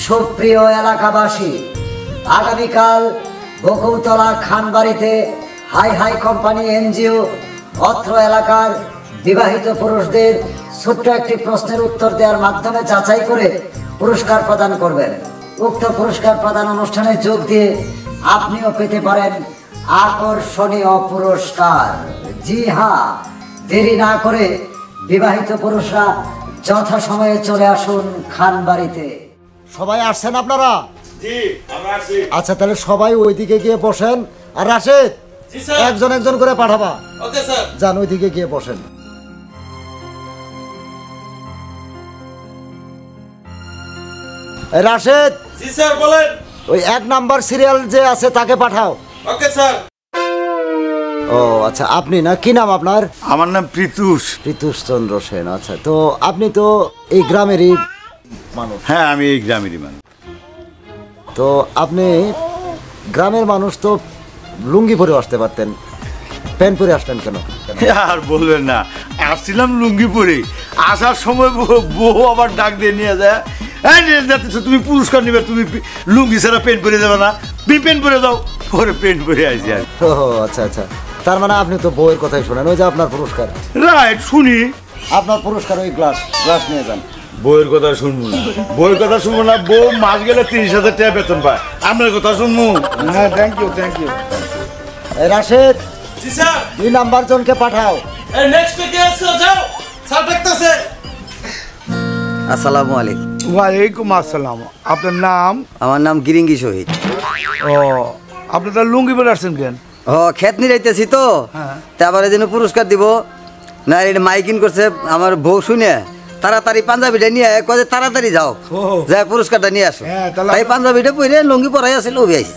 সুপ্রিয় এলাকাবাসী, আগামীকাল বকুলতলা খানবাড়িতে হাই হাই কোম্পানি এনজিও অত্র এলাকার বিবাহিত পুরুষদের ছোট্ট একটি প্রশ্নের উত্তর দেওয়ার মাধ্যমে যাচাই করে পুরস্কার প্রদান করবেন। উক্ত পুরস্কার প্রদান অনুষ্ঠানে যোগ দিয়ে আপনিও পেতে পারেন আকর্ষণীয় পুরস্কার। জি হ্যাঁ, দেরি না করে বিবাহিত পুরুষরা যথাসময়ে চলে আসুন খানবাড়িতে। সবাই আসছেন আপনারা? জি, আমরা আসছি। আচ্ছা, তাহলে সবাই ওইদিকে গিয়ে বসেন। আর রাশেদ, একজন একজন করে পাঠাবা। Okay sir. যান, ওইদিকে গিয়ে বসেন। রাশেদ। জি স্যার, বলেন। ওই 1 নাম্বার সিরিয়াল যে আছে তাকে পাঠাও। Okay sir. ও আচ্ছা, আপনি না, কি নাম আপনার? আমার নাম প্রীতুষ। প্রীতুষ চন্দ্র সেন। আচ্ছা, তো আপনি তো এই গ্রামেরই মানুষ? হ্যাঁ, আমি এই গ্রামেরই মানুষ। তো আপনি গ্রামের মানুষ, তো লুঙ্গি পরে আসতে পারতেন, প্যান্ট পরে আসতেন কেন? আর বলবেন না, আসছিলাম লুঙ্গি পরে, আসার সময় বউ আবার ডাক দিয়ে নিয়ে যায়, তুমি পুরস্কার নিবে, তুমি লুঙ্গি ছাড়া প্যান্ট পরে যাবে না, তুমি প্যান্ট পরে যাও। পরে প্যান্ট পরে আসি আর। ও আচ্ছা আচ্ছা, তার মানে আপনি তো বউয়ের কথাই শোনেন। ওই যে আপনার পুরস্কার। রাইট, শুনি। আপনার পুরস্কার ওই গ্লাস নিয়ে যান। বউয়ের কথা শুনবো না, বউয়ের কথা শুনবো না। বউ মাস গেলে 30,000 টাকা বেতন পায়, আপনার কথা শুনবো। হ্যাঁ, thank you, thank you. Rashed, জি স্যার। 2 নাম্বার জনকে পাঠাও। এই নেক্সট কে আছে, যাও। স্যার দেখতেছে। আসসালামু আলাইকুম। ওয়ালাইকুম আসসালাম। আপনার নাম? আমার নাম গিরিঙ্গি শহীদ। ও, আপনি তার লুঙ্গি পরে আসছেন কেন? ও, খেত নিরাইতেছি তো, তারপরে যেন পুরস্কার দিব না, এটা মাইকিং করছে আমার বউ শুনে তাড়াতাড়ি পাঞ্জাবিটা নিয়ে কয়ে তাড়াতাড়ি যাও, যাই পুরস্কারটা নিয়ে আসো। তাই পাঞ্জাবিটা পরে লুঙ্গি পরাই আছে, লবি আইছি।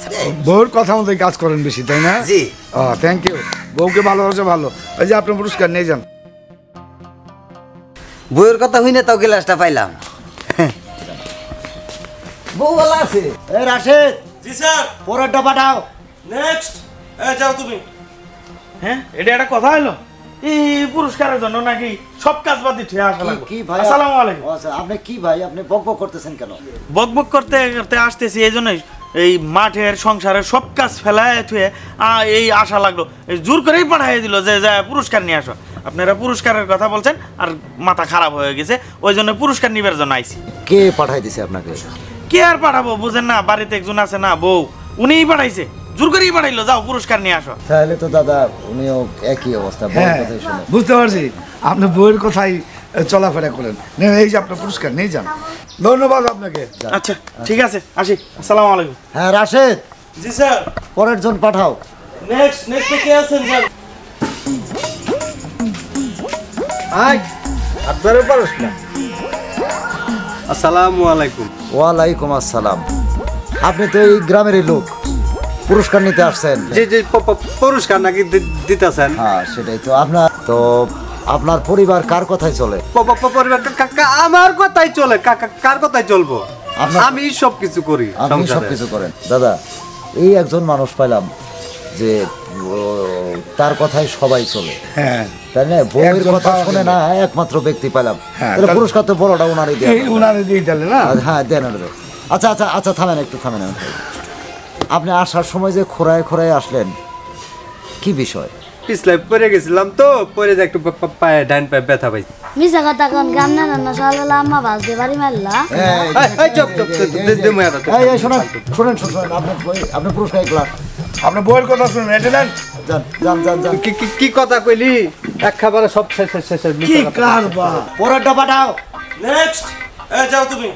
বউর কথা মতো কাজ করেন বেশি, তাই না? জি। ও, থ্যাংক ইউ। বউকে ভালোবাসে ভালো। এই যে আপনার পুরস্কার নিয়ে যান। বউয়ের কথা হইনে তাও গ্লাসটা পাইলাম। বউ ভালো আছে? এই রাশেদ। জি স্যার। পরেরটা পাঠাও। নেক্সট। যাও তুমি। হ্যাঁ, এটা একটা কথা হলো, এই পুরস্কারের জন্য নাকি সব কাজ বাদ দিয়ে আসা লাগবে। কি ভাই? আসসালামু আলাইকুম। আচ্ছা, আপনি কি ভাই, আপনি বকবক করতেছেন কেন? বকবক করতে করতে আসতেছি, এই জন্যই এই মাঠের সংসারের সব কাজ ফেলায় থুয়ে এই আশা লাগলো, এই জোর করেই পাঠাই দিল যে যা পুরস্কার নিয়ে আসো। আপনারা পুরস্কারের কথা বলছেন আর মাথা খারাপ হয়ে গেছে, ওই জন্য পুরস্কার নিবার জন্য আইছি। কে পাঠাই দিছে আপনাকে? কে আর পাঠাবো, বুঝেন না, বাড়িতে একজন আছে না, বউ, উনিই পাঠাইছে, জোর করেই পাঠাইলো, যাও পুরস্কার নিয়ে আসো। তাহলে তো দাদা উনিও একই অবস্থা, বউয়ের হ্যাঁ, কথাই শুনে। বুঝতে পারছি। আপনি বউয়ের কথাই চলাফেরা করেন। নেন, এই যে আপনার পুরস্কার নিয়ে যান। ধন্যবাদ আপনাকে। আচ্ছা, ঠিক আছে, আসি। আসসালামু আলাইকুম। হ্যাঁ রাশেদ, জি স্যার। পরের জন পাঠাও। নেক্সট কে আছেন স্যার? আপনারও পারস না। আসসালামু আলাইকুম। ওয়ালাইকুম আসসালাম। আপনি তো এই গ্রামেরই লোক, পুরস্কার নিতে আসছেন? জি জি, পুরস্কার নাকি দিতেছেন? হ্যাঁ, সেটাই তো। আপনার পরিবার কার কথাই চলে? পরিবার আমার কথাই চলে, কার কথাই চলবো? আমি সব কিছু করি, আপনি সবকিছু করেন। দাদা, এই একজন মানুষ পাইলাম যে তার কথাই সবাই চলে। হ্যাঁ, তাই না? বউয়ের কথা শুনে না একমাত্র ব্যক্তি পাইলাম। তাহলে পুরস্কার তো বড়টা ওনারই দেন। উনারে দিয়ে দিলে না? হ্যাঁ, দেন। আচ্ছা আচ্ছা আচ্ছা, থামেন একটু, থামেন। আপনি আসার সময় যে খোঁড়ায় আসলেন, কি বিষয়? পিছলাই পরে গেছিলাম তো, পরে যে একটু পায়ে, ডাইন পায়ে ব্যথা পাইছি। মিছা কথা কোন, গান না না সকালে আম্মা বাস দিয়ে বাড়ি মারলা। শুনেন, আপনি পুরস্কার গ্লাস। আপনার বউয়ের কথা শুনুন, এটা নেন। যান। কি কথা কইলি, এক খাবারে সব শেষ। কি কারবার! পরেরটা পাঠাও। নেক্সট। যাও তুমি।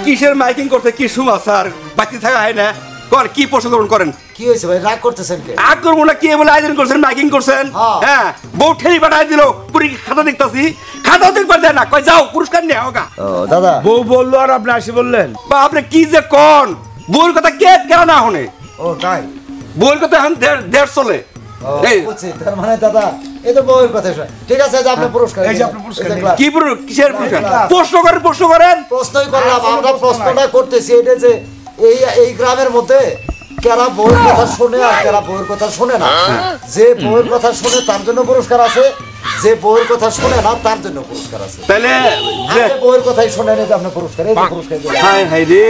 কিসের মাইকিং করতে কি সমাচার? বাকি থাকা হয় না, কর কি প্রশ্ন করেন? কি হয়েছে ভাই, রাগ করতেছেন কে? আগ করবো না, কি বলে আয়োজন করছেন, মাইকিং করছেন? হ্যাঁ, বউ ঠেলি পাঠাই দিল, পুরি খাতা দেখতাছি, খাতাও দেখবার দেয় না, কয় যাও পুরস্কার নিয়ে হোগা। দাদা, বউ বললো আর আপনি আসি বললেন? বা আপনি কি যে কোন, বউর কথা কে কেন না হনে? ও তাই? বউর কথা এখন দেড় চলে। তার মানে দাদা, এই তো বউয়ের কথা শুনে। ঠিক আছে, আপনি পুরস্কার। এই যে আপনার পুরস্কার। কি কিসের পুরস্কার? প্রশ্ন করেন। প্রশ্নই করলাম, আমরা প্রশ্নটা করতেছি এটা যে এই গ্রামের মধ্যে কারা বউয়ের কথা শুনে আর কারা বউয়ের কথা শুনে না। যে বউয়ের কথা শুনে তার জন্য পুরস্কার আছে, যে বউয়ের কথা শোনে না তার জন্য পুরস্কার আছে। তাহলে যে বউয়ের কথাই শোনেন এই যে আপনার পুরস্কার, এই যে পুরস্কার। হাই হাই রে,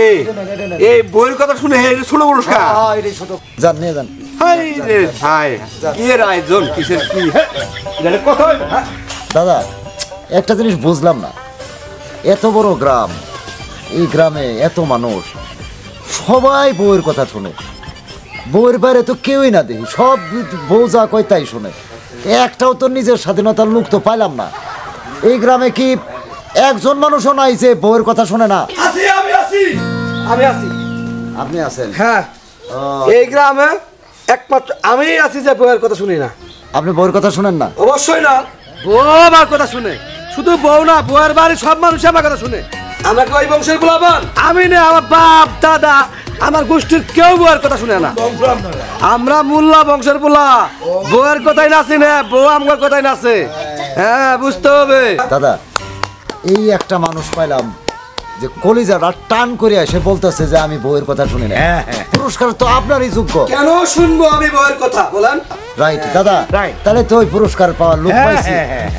এই বইয়ের কথা শুনে হে ছোট পুরস্কার। হ্যাঁ এটাই ছোট। যান নিয়ে যান। হাই রে হাই, কি এর আয়োজন, কিসের কি? এটা কথা দাদা একটা জিনিস বুঝলাম না, এত বড় গ্রাম, এই গ্রামে এত মানুষ, সবাই বউয়ের কথা শোনে, বউয়ের বাইরে তো কেউই না দেখি, সব বউ যা কয় তাই শোনে, একটাও তো নিজের স্বাধীনতার লোক তো পাইলাম না। এই গ্রামে কি একজন মানুষও নাই যে বউয়ের কথা শোনে না? আমি আছি। আপনি আছেন? হ্যাঁ, এই গ্রামে একমাত্র আমি আছি যে বউয়ের কথা শুনি না। আপনি বউয়ের কথা শোনেন না? অবশ্যই না, বউ আমার কথা শুনে। শুধু বউ না, বউয়ের বাড়ির সব মানুষ আমার কথা শুনে। আমরা কি ওই বংশের গোলাবান? আমি না, আমার বাপ দাদা আমার গোষ্ঠীর কেউ বউয়ের কথা শুনে না। আমরা মোল্লা বংশের পোলা, বউয়ের কথাই নাচি না, বউ আমার কথাই নাচে। হ্যাঁ, বুঝতে হবে। দাদা এই একটা মানুষ পাইলাম যে কলিজাটা টান করে এসে বলতেছে যে আমি বউয়ের কথা শুনি না। পুরস্কার তো আপনারই যোগ্য। কেন শুনবো আমি বউয়ের কথা বলেন? রাইট দাদা, তাহলে তো ওই পুরস্কার পাওয়ার লোক পাইছি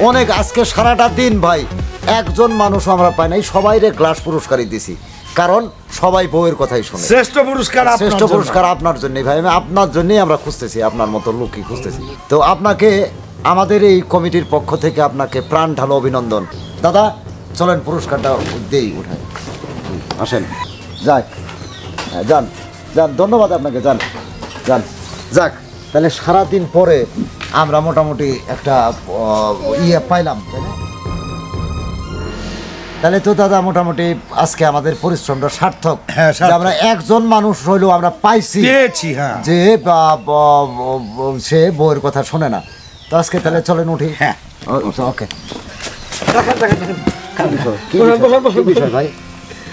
অনেক। আজকে সারাটা দিন ভাই একজন মানুষ আমরা পাই নাই, সবাইরে গ্লাস পুরস্কারই দিছি, কারণ সবাই বউয়ের কথাই শুনে। শ্রেষ্ঠ পুরস্কার শ্রেষ্ঠ পুরস্কার আপনার জন্যই ভাই, আমি আপনার জন্যই আমরা খুঁজতেছি, আপনার মতো লোকই খুঁজতেছি। তো আপনাকে আমাদের এই কমিটির পক্ষ থেকে আপনাকে প্রাণ ঢালো অভিনন্দন। দাদা চলেন পুরস্কারটা দেই, উঠাই আসেন, যাক যান যান, ধন্যবাদ আপনাকে, যান যান। যাক তাহলে সারাদিন পরে আমরা মোটামুটি একটা ইয়ে পাইলাম, তাই না? তাহলে তো দাদা মোটামুটি আজকে আমাদের পরিশ্রমটা সার্থক। যে আমরা একজন মানুষ হইলেও আমরা পাইছি যে সে বউয়ের কথা শোনে না। তো আজকে তাহলে চলেন উঠি। হ্যাঁ ওকে। ভাই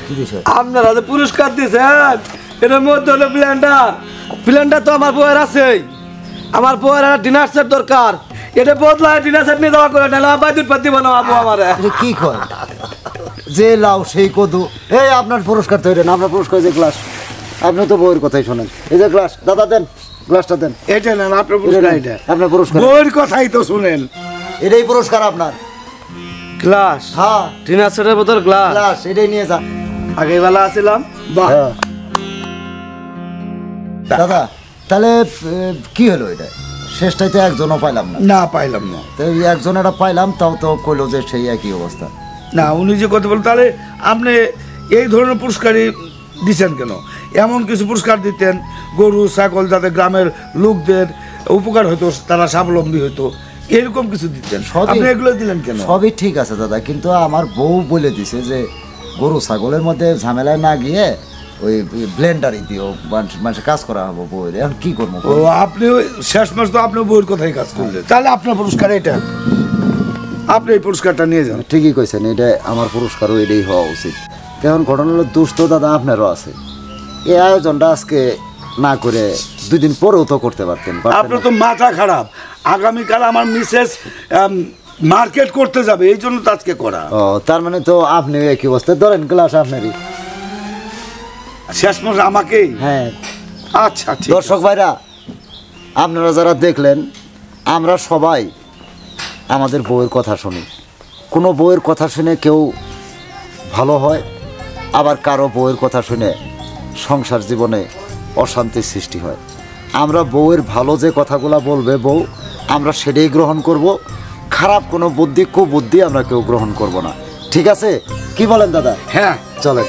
কি বিষয়? আপনারা যে পুরস্কার দিয়েছেন এটার মধ্যে হলো প্ল্যানটা তো আমার বউয়ের আছেই। আমার বউয়ের ডিনার সেট দরকার, এটা বদলায় ডিনার সেট নিয়ে যাওয়া করে না, বাদুর পাতি বানাও আবু আমার। কি কয় যে লাও সেই কদু। এই আপনার পুরস্কার তো এটা না, আপনার পুরস্কার যে গ্লাস, আপনি তো বউয়ের কথাই শোনেন। এই যে গ্লাস, দাদা দেন গ্লাসটা দেন। এটা না আপনার পুরস্কার, এটা আপনার পুরস্কার, বউয়ের কথাই তো শুনেন, এটাই পুরস্কার আপনার। গ্লাস? হ্যাঁ ডিনার সেটের বদল গ্লাস, গ্লাস এটাই নিয়ে যান। আগে বেলা আসছিলাম। বাহ দাদা তাহলে কি হলো এটা? শেষটাই তো একজনও পাইলাম না। না পাইলাম না, তো এই একজন এটা পাইলাম, তাও তো কইলো যে সেই একই অবস্থা। না উনি যে কথা বল, তাহলে আপনি এই ধরনের পুরস্কারই দিচ্ছেন কেন? এমন কিছু পুরস্কার দিতেন গরু ছাগল, যাতে গ্রামের লোকদের উপকার হতো, তারা স্বাবলম্বী হতো, এরকম কিছু দিতেন। আপনি এগুলো দিলেন কেন? সবই ঠিক আছে দাদা, কিন্তু আমার বউ বলে দিছে যে গরু ছাগলের মধ্যে ঝামেলায় না গিয়ে ওই ব্লেন্ডারই দিও, মানুষের কাজ করা হবো বউয়ের। এখন কি করবো? ও আপনি শেষ মাস তো আপনি বউয়ের কথাই কাজ করলেন, তাহলে আপনার পুরস্কার এটা, আপনি এই পুরস্কারটা নিয়ে যান। ঠিকই কইছেন, এটা আমার পুরস্কারও এটাই হওয়া উচিত। এখন ঘটনা হলো দোষ তো দাদা আপনারও আছে। এই আয়োজনটা আজকে না করে 2 দিন পরেও তো করতে পারতেন। আপনার তো মাথা খারাপ, আগামীকাল আমার মিসেস মার্কেট করতে যাবে, এই জন্য তো আজকে করা। ও তার মানে তো আপনি একই অবস্থায়, ধরেন গ্লাস আপনারই শেষ মাস আমাকেই। হ্যাঁ আচ্ছা ঠিক দর্শক ভাইরা, আপনারা যারা দেখলেন, আমরা সবাই আমাদের বউয়ের কথা শুনি। কোনো বউয়ের কথা শুনে কেউ ভালো হয়, আবার কারো বউয়ের কথা শুনে সংসার জীবনে অশান্তির সৃষ্টি হয়। আমরা বউয়ের ভালো যে কথাগুলো বলবে বউ, আমরা সেটাই গ্রহণ করব। খারাপ কোনো বুদ্ধি কুবুদ্ধি আমরা কেউ গ্রহণ করব না। ঠিক আছে, কি বলেন দাদা? হ্যাঁ চলেন।